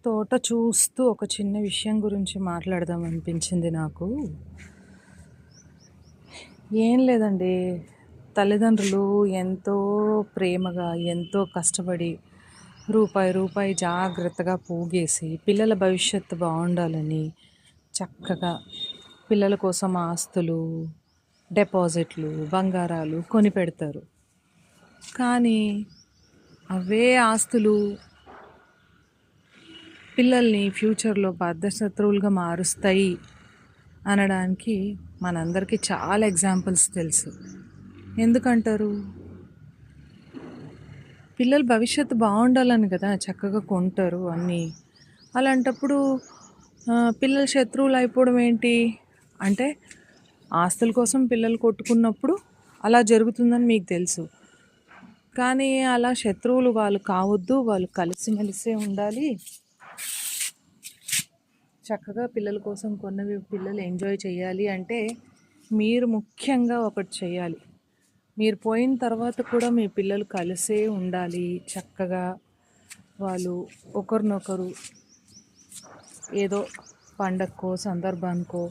తోట చూస్తూ ఒక చిన్న విషయం గురించి మాట్లాడదాం అనిపించింది నాకు. ఏం లేదండి. తల్లిదండ్రులు ఎంతో ప్రేమగా, ఎంతో కష్టపడి రూపాయి, రూపాయి జాగ్రత్తగా పోగేసి పిల్లల భవిష్యత్తు బావుండాలని చక్కగా పిల్లల కోసం ఆస్తులు, డిపాజిట్లు, బంగారాలు కొనిపెడతారు. కానీ అవే ఆస్తులు పిల్లల్ని ఫ్యూచర్‌లో బద్ధశత్రువులుగా మారుస్తాయి అనడానికి మనందరికీ చాలా ఎగ్జాంపుల్స్ తెలుసు. ఎందుకంటారు? పిల్లల భవిష్యత్తు బావుండాలని కదా చక్కగా కొంటారు అన్నీ. అలాంటప్పుడు పిల్లలు శత్రువులు అయిపోవడం ఏంటి? అంటే ఆస్తుల కోసం పిల్లలు కొట్టుకున్నప్పుడు అలా జరుగుతుందని మీకు తెలుసు. కానీ అలా శత్రువులు వాళ్ళు కావద్దు. వాళ్ళు కలిసిమెలిసే ఉండాలి. చక్కగా పిల్లల కోసం కొన్నవి పిల్లలు ఎంజాయ్ చేయాలి అంటే మీరు ముఖ్యంగా ఒకటి చేయాలి. మీరు పోయిన తర్వాత కూడా మీ పిల్లలు కలిసే ఉండాలి. చక్కగా వాళ్ళు ఒకరినొకరు ఏదో పండక్కో సందర్భానికో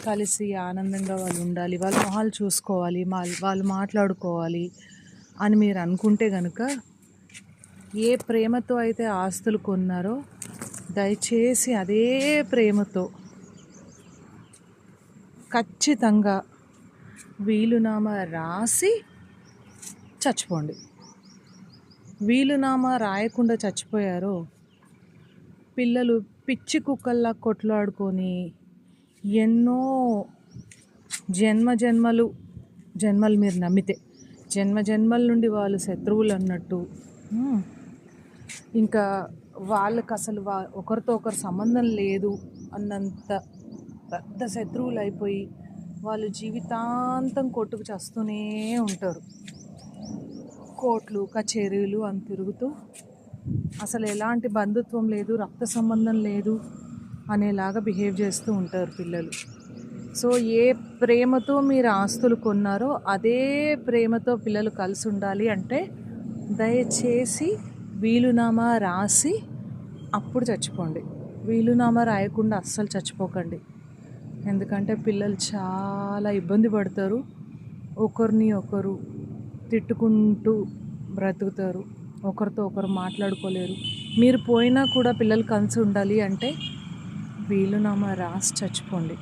కలిసి ఆనందంగా వాళ్ళు ఉండాలి. వాళ్ళ మొహాలు చూసుకోవాలి. వాళ్ళు మాట్లాడుకోవాలి అని మీరు అనుకుంటే కనుక ఏ ప్రేమతో అయితే ఆస్తులు కొన్నారో దయచేసి అదే ప్రేమతో ఖచ్చితంగా వీలునామా రాసి చచ్చిపోండి. వీలునామా రాయకుండా చచ్చిపోయారో పిల్లలు పిచ్చి కుక్కల్లా కొట్లాడుకొని ఎన్నో జన్మలు మీరు నమ్మితే జన్మల నుండి వాళ్ళు శత్రువులు అన్నట్టు ఇంకా వాళ్ళకి అసలు ఒకరితో ఒకరు సంబంధం లేదు అన్నంత పెద్ద శత్రువులు అయిపోయి వాళ్ళు జీవితాంతం కొట్టుకు చేస్తూనే ఉంటారు. కోర్టులు కచేరీలు అని తిరుగుతూ అసలు ఎలాంటి బంధుత్వం లేదు, రక్త సంబంధం లేదు అనేలాగా బిహేవ్ చేస్తూ ఉంటారు పిల్లలు. సో ఏ ప్రేమతో మీరు ఆస్తులు కొన్నారో అదే ప్రేమతో పిల్లలు కలిసి ఉండాలి అంటే దయచేసి వీలునామా రాసి అప్పుడు చచ్చిపోండి. వీలునామా రాయకుండా అస్సలు చచ్చిపోకండి. ఎందుకంటే పిల్లలు చాలా ఇబ్బంది పడతారు. ఒకరిని ఒకరు తిట్టుకుంటూ బ్రతుకుతారు. ఒకరితో ఒకరు మాట్లాడుకోలేరు. మీరు పోయినా కూడా పిల్లలు కలిసి ఉండాలి అంటే వీలునామా రాసి చచ్చిపోండి.